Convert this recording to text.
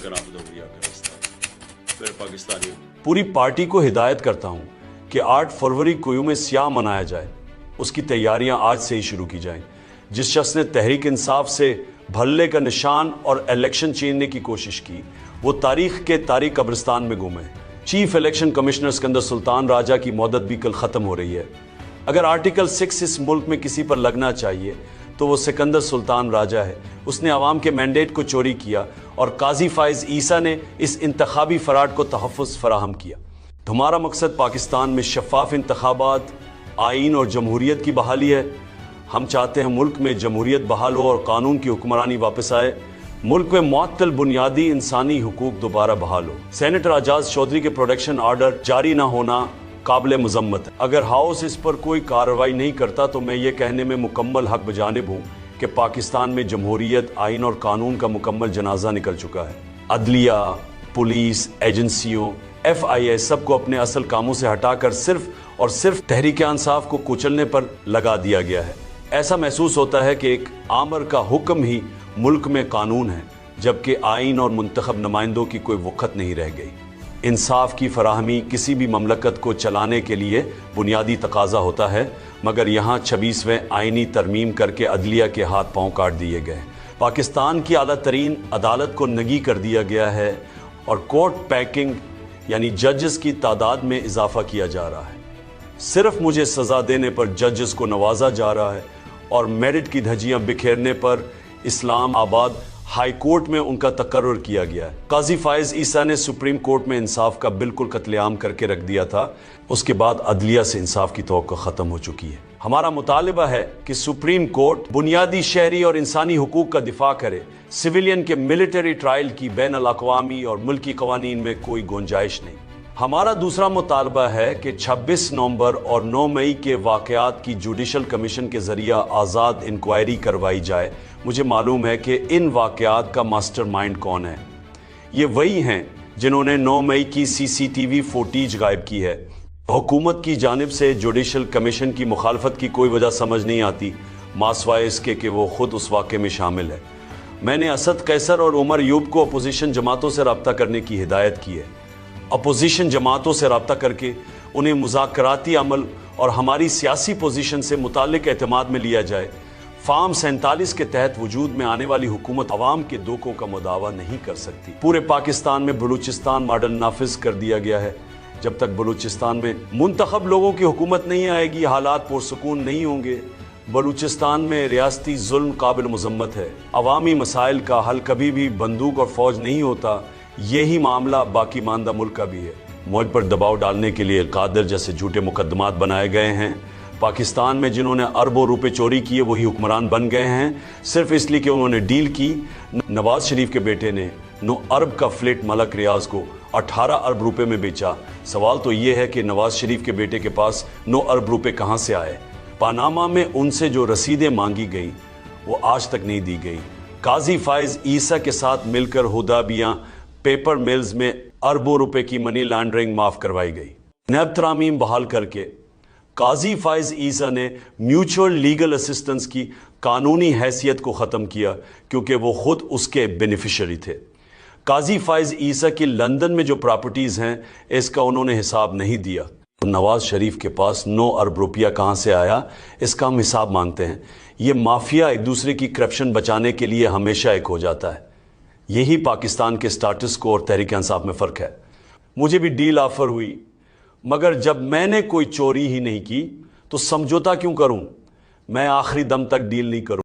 कर आमद अवलिया का रास्ता। फिर पाकिस्तानियों, पूरी पार्टी को हिदायत करता हूँ कि 8 फरवरी को यूम सियाह मनाया जाए, उसकी तैयारियां आज से ही शुरू की जाएं। जिस शख्स ने तहरीक इंसाफ से भल्ले का निशान और इलेक्शन छीनने की कोशिश की, वो तारीख के तारीख कब्रिस्तान में गुम है। Chief election commissioner Sikandar Sultan Raja की मौदत भी कल ख़त्म हो रही है। अगर आर्टिकल 6 इस मुल्क में किसी पर लगना चाहिए तो वो सिकंदर सुल्तान राजा है। उसने आवाम के मैंडेट को चोरी किया और काजी फाइज ईसा ने इस इंतखाबी फराड को तहफ़्फ़ुज़ फराहम किया। हमारा मकसद पाकिस्तान में शफाफ इंतखाबात, आइन और जमहूरियत की बहाली है। हम चाहते हैं मुल्क में जमहूरियत बहाल हो और कानून की हुक्मरानी वापस आए। मुल्क में मुअत्तल बुनियादी इंसानी हुकूक दोबारा बहाल हो। सेनेटर एजाज चौधरी के प्रोटेक्शन आर्डर जारी ना होना काबिल मजम्मत है। अगर हाउस इस पर कोई कार्रवाई नहीं करता तो मैं ये कहने में मुकम्मल हक बजानिब हूँ कि पाकिस्तान में जमहूरियत, आइन और कानून का मुकम्मल जनाजा निकल चुका है। अदलिया, पुलिस, एजेंसियों, FIA सबको अपने असल कामों से हटाकर सिर्फ और सिर्फ तहरीक इंसाफ को कुचलने पर लगा दिया गया है। ऐसा महसूस होता है कि एक आमर का हुक्म ही मुल्क में कानून है, जबकि आइन और मुंतखब नुमाइंदों की कोई वक़्त नहीं रह गई। इंसाफ की फराहमी किसी भी ममलकत को चलाने के लिए बुनियादी तकाजा होता है, मगर यहाँ 26वें आइनी तरमीम करके अदलिया के हाथ पांव काट दिए गए। पाकिस्तान की आला तरीन अदालत को नगी कर दिया गया है और कोर्ट पैकिंग यानी जजेस की तादाद में इजाफा किया जा रहा है। सिर्फ मुझे सज़ा देने पर जजेस को नवाजा जा रहा है और मेरिट की धज्जियां बिखेरने पर इस्लाम आबाद हाई कोर्ट में उनका तकर्रुर किया गया है। काजी फाइज ईसा ने सुप्रीम कोर्ट में इंसाफ का बिल्कुल कत्लेआम करके रख दिया था। उसके बाद अदलिया से इंसाफ की तवक्को ख़त्म हो चुकी है। हमारा मुतालिबा है कि सुप्रीम कोर्ट बुनियादी शहरी और इंसानी हुकूक का दिफा करे। सिविलियन के मिलिट्री ट्रायल की बैन अल-अक़वामी और मुल्की कवानीन में कोई गुंजाइश नहीं। हमारा दूसरा मुतालबा है कि 26 नवंबर और 9 मई के वाक़यात की जुडिशल कमीशन के ज़रिए आज़ाद इंक्वायरी करवाई जाए। मुझे मालूम है कि इन वाक़यात का मास्टरमाइंड कौन है। ये वही हैं जिन्होंने 9 मई की CCTV फुटेज गायब की है। हुकूमत की जानिब से जुडिशल कमीशन की मुखालफत की कोई वजह समझ नहीं आती, मासवाए इसके कि वो खुद उस वाक़े में शामिल है। मैंने असद कैसर और उमर यूब को अपोजिशन जमातों से रब्ता करने की हिदायत की है। अपोजिशन जमातों से रब्ता करके उन्हें मुज़ाकराती अमल और हमारी सियासी पोजीशन से मुताल्लिक एतमाद में लिया जाए। फार्म 47 के तहत वजूद में आने वाली हुकूमत अवाम के दोखों का मुदावा नहीं कर सकती। पूरे पाकिस्तान में बलूचिस्तान मॉडल नाफिज कर दिया गया है। जब तक बलूचिस्तान में मुंतखब लोगों की हुकूमत नहीं आएगी, हालात पुरसुकून नहीं होंगे। बलूचिस्तान में रियासती जुल्म काबिल मजम्मत है। अवामी मसाइल का हल कभी भी बंदूक और फौज नहीं होता। यही मामला बाकी मानदा मुल्क का भी है। मुल्क पर दबाव डालने के लिए कादिर जैसे झूठे मुकदमात बनाए गए हैं। पाकिस्तान में जिन्होंने अरबों रुपए चोरी किए वही हुक्मरान बन गए हैं, सिर्फ इसलिए कि उन्होंने डील की। नवाज शरीफ के बेटे ने 9 अरब का फ्लेट मलक रियाज को 18 अरब रुपए में बेचा। सवाल तो ये है कि नवाज शरीफ के बेटे के पास 9 अरब रुपए कहाँ से आए। पानामा में उनसे जो रसीदें मांगी गई वो आज तक नहीं दी गई। काजी फाइज ईसा के साथ मिलकर हुदाबियाँ पेपर मिल्स में अरबों रुपए की मनी लॉन्ड्रिंग माफ करवाई गई। नैब तरामीम बहाल करके काजी फाइज ईसा ने म्यूचुअल लीगल असिस्टेंस की कानूनी हैसियत को ख़त्म किया क्योंकि वो खुद उसके बेनिफिशरी थे। काजी फाइज ईसा की लंदन में जो प्रॉपर्टीज़ हैं इसका उन्होंने हिसाब नहीं दिया। तो नवाज शरीफ के पास 9 अरब रुपया कहाँ से आया, इसका हम हिसाब मांगते हैं। ये माफिया एक दूसरे की करप्शन बचाने के लिए हमेशा एक हो जाता है। यही पाकिस्तान के स्टाटस को और तहरीक इंसाफ में फ़र्क है। मुझे भी डील ऑफर हुई, मगर जब मैंने कोई चोरी ही नहीं की तो समझौता क्यों करूं। मैं आखिरी दम तक डील नहीं करूं।